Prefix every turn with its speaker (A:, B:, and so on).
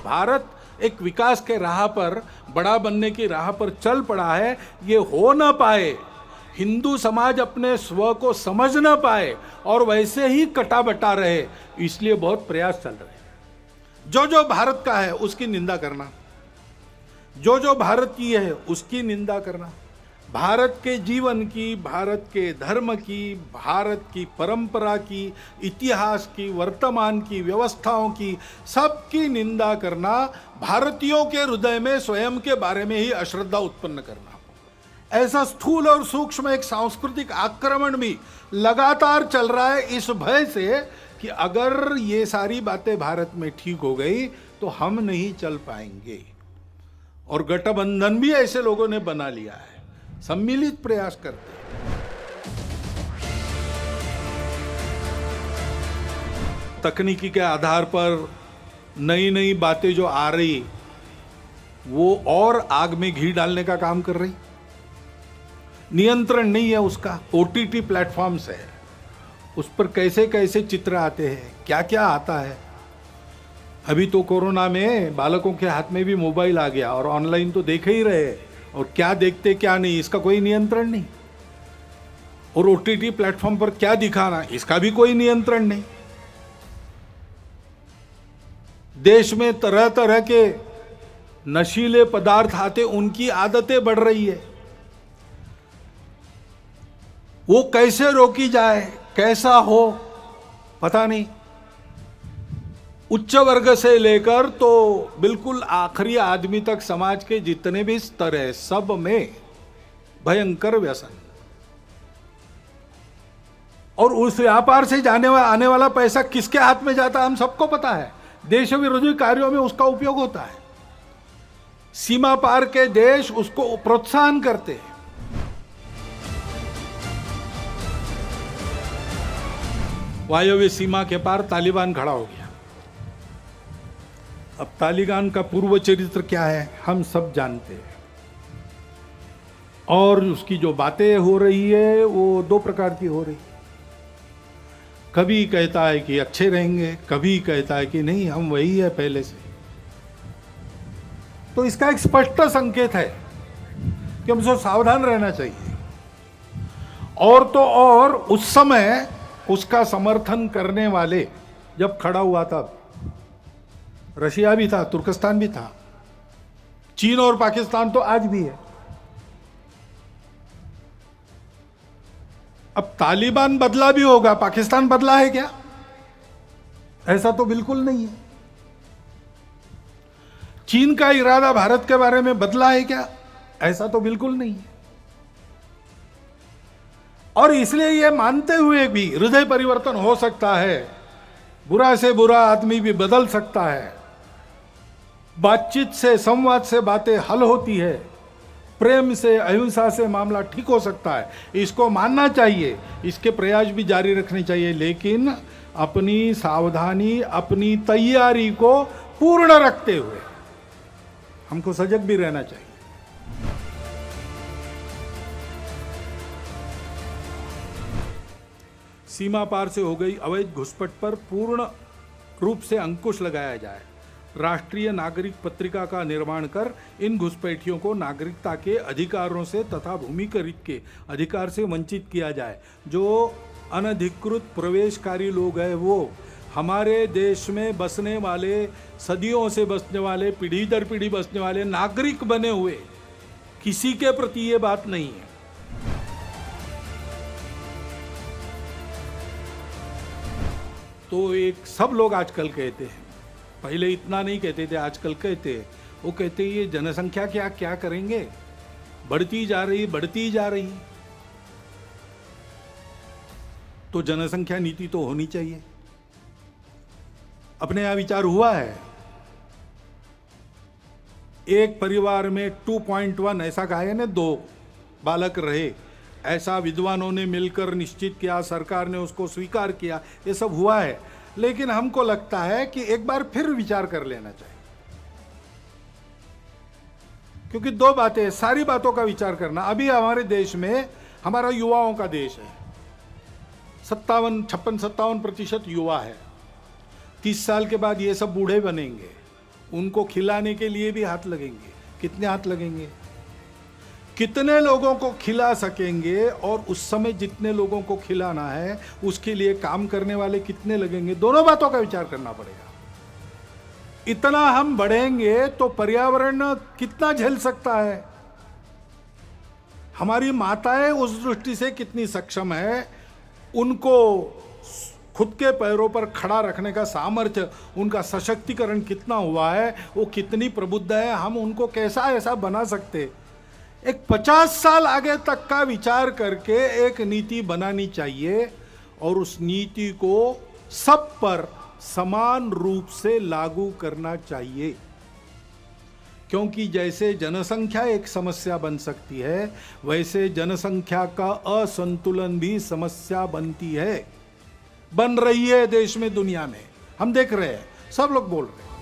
A: भारत एक विकास के राह पर, बड़ा बनने की राह पर चल पड़ा है, ये हो ना पाए, हिंदू समाज अपने स्व को समझ ना पाए और वैसे ही कटा बटा रहे, इसलिए बहुत प्रयास चल रहे हैं। जो जो भारत का है उसकी निंदा करना, जो जो भारतीय है उसकी निंदा करना, भारत के जीवन की, भारत के धर्म की, भारत की परंपरा की, इतिहास की, वर्तमान की, व्यवस्थाओं की, सबकी निंदा करना, भारतीयों के हृदय में स्वयं के बारे में ही अश्रद्धा उत्पन्न करना, ऐसा स्थूल और सूक्ष्म एक सांस्कृतिक आक्रमण भी लगातार चल रहा है, इस भय से कि अगर ये सारी बातें भारत में ठीक हो गई तो हम नहीं चल पाएंगे। और गठबंधन भी ऐसे लोगों ने बना लिया है, सम्मिलित प्रयास करते हैं। तकनीकी के आधार पर नई नई बातें जो आ रही, वो और आग में घी डालने का काम कर रही। नियंत्रण नहीं है उसका। ओटीटी प्लेटफॉर्म्स है, उस पर कैसे कैसे चित्र आते हैं, क्या क्या आता है। अभी तो कोरोना में बालकों के हाथ में भी मोबाइल आ गया और ऑनलाइन तो देख ही रहे, और क्या देखते क्या नहीं इसका कोई नियंत्रण नहीं। और ओटीटी प्लेटफॉर्म पर क्या दिखाना इसका भी कोई नियंत्रण नहीं। देश में तरह तरह के नशीले पदार्थ आते, उनकी आदतें बढ़ रही है। वो कैसे रोकी जाए, कैसा हो, पता नहीं। उच्च वर्ग से लेकर तो बिल्कुल आखिरी आदमी तक समाज के जितने भी स्तर है, सब में भयंकर व्यसन। और उस व्यापार से आने वाला पैसा किसके हाथ में जाता है हम सबको पता है। देश विरोधी कार्यों में उसका उपयोग होता है। सीमा पार के देश उसको प्रोत्साहन करते हैं। वायव्य सीमा के पार तालिबान खड़ा हो गया। अब तालिबान का पूर्व चरित्र क्या है हम सब जानते हैं, और उसकी जो बातें हो रही है वो दो प्रकार की हो रही। कभी कहता है कि अच्छे रहेंगे, कभी कहता है कि नहीं हम वही है पहले से। तो इसका एक स्पष्ट संकेत है कि हमसे सावधान रहना चाहिए। और तो और उस समय उसका समर्थन करने वाले जब खड़ा हुआ था, रशिया भी था, तुर्कस्तान भी था, चीन और पाकिस्तान तो आज भी है। अब तालिबान बदला भी होगा, पाकिस्तान बदला है क्या? ऐसा तो बिल्कुल नहीं है। चीन का इरादा भारत के बारे में बदला है क्या? ऐसा तो बिल्कुल नहीं है। और इसलिए यह मानते हुए भी हृदय परिवर्तन हो सकता है, बुरा से बुरा आदमी भी बदल सकता है, बातचीत से, संवाद से बातें हल होती है, प्रेम से, अहिंसा से मामला ठीक हो सकता है, इसको मानना चाहिए, इसके प्रयास भी जारी रखने चाहिए। लेकिन अपनी सावधानी, अपनी तैयारी को पूर्ण रखते हुए हमको सजग भी रहना चाहिए। सीमा पार से हो गई अवैध घुसपैठ पर पूर्ण रूप से अंकुश लगाया जाए। राष्ट्रीय नागरिक पत्रिका का निर्माण कर इन घुसपैठियों को नागरिकता के अधिकारों से तथा भूमिकरित के अधिकार से वंचित किया जाए। जो अनधिकृत प्रवेशकारी लोग हैं वो हमारे देश में बसने वाले, सदियों से बसने वाले, पीढ़ी दर पीढ़ी बसने वाले नागरिक बने हुए, किसी के प्रति ये बात नहीं है। तो एक सब लोग आजकल कहते हैं, पहले इतना नहीं कहते थे, आजकल कहते हैं, वो कहते हैं ये जनसंख्या क्या क्या करेंगे, बढ़ती जा रही। तो जनसंख्या नीति तो होनी चाहिए। अपने यहां विचार हुआ है, एक परिवार में 2.1 ऐसा कहा है ना, 2 बालक रहे, ऐसा विद्वानों ने मिलकर निश्चित किया, सरकार ने उसको स्वीकार किया, ये सब हुआ है। लेकिन हमको लगता है कि एक बार फिर विचार कर लेना चाहिए, क्योंकि 2 बातें, सारी बातों का विचार करना। अभी हमारे देश में, हमारा युवाओं का देश है, 56-57% युवा है। 30 साल के बाद ये सब बूढ़े बनेंगे, उनको खिलाने के लिए भी हाथ लगेंगे। कितने हाथ लगेंगे? कितने लोगों को खिला सकेंगे, और उस समय जितने लोगों को खिलाना है उसके लिए काम करने वाले कितने लगेंगे? दोनों बातों का विचार करना पड़ेगा। इतना हम बढ़ेंगे तो पर्यावरण कितना झेल सकता है? हमारी माताएं उस दृष्टि से कितनी सक्षम है, उनको खुद के पैरों पर खड़ा रखने का सामर्थ्य, उनका सशक्तिकरण कितना हुआ है, वो कितनी प्रबुद्ध है, हम उनको कैसा ऐसा बना सकते? एक 50 साल आगे तक का विचार करके एक नीति बनानी चाहिए, और उस नीति को सब पर समान रूप से लागू करना चाहिए। क्योंकि जैसे जनसंख्या एक समस्या बन सकती है, वैसे जनसंख्या का असंतुलन भी समस्या बनती है, बन रही है देश में, दुनिया में। हम देख रहे हैं, सब लोग बोल रहे हैं।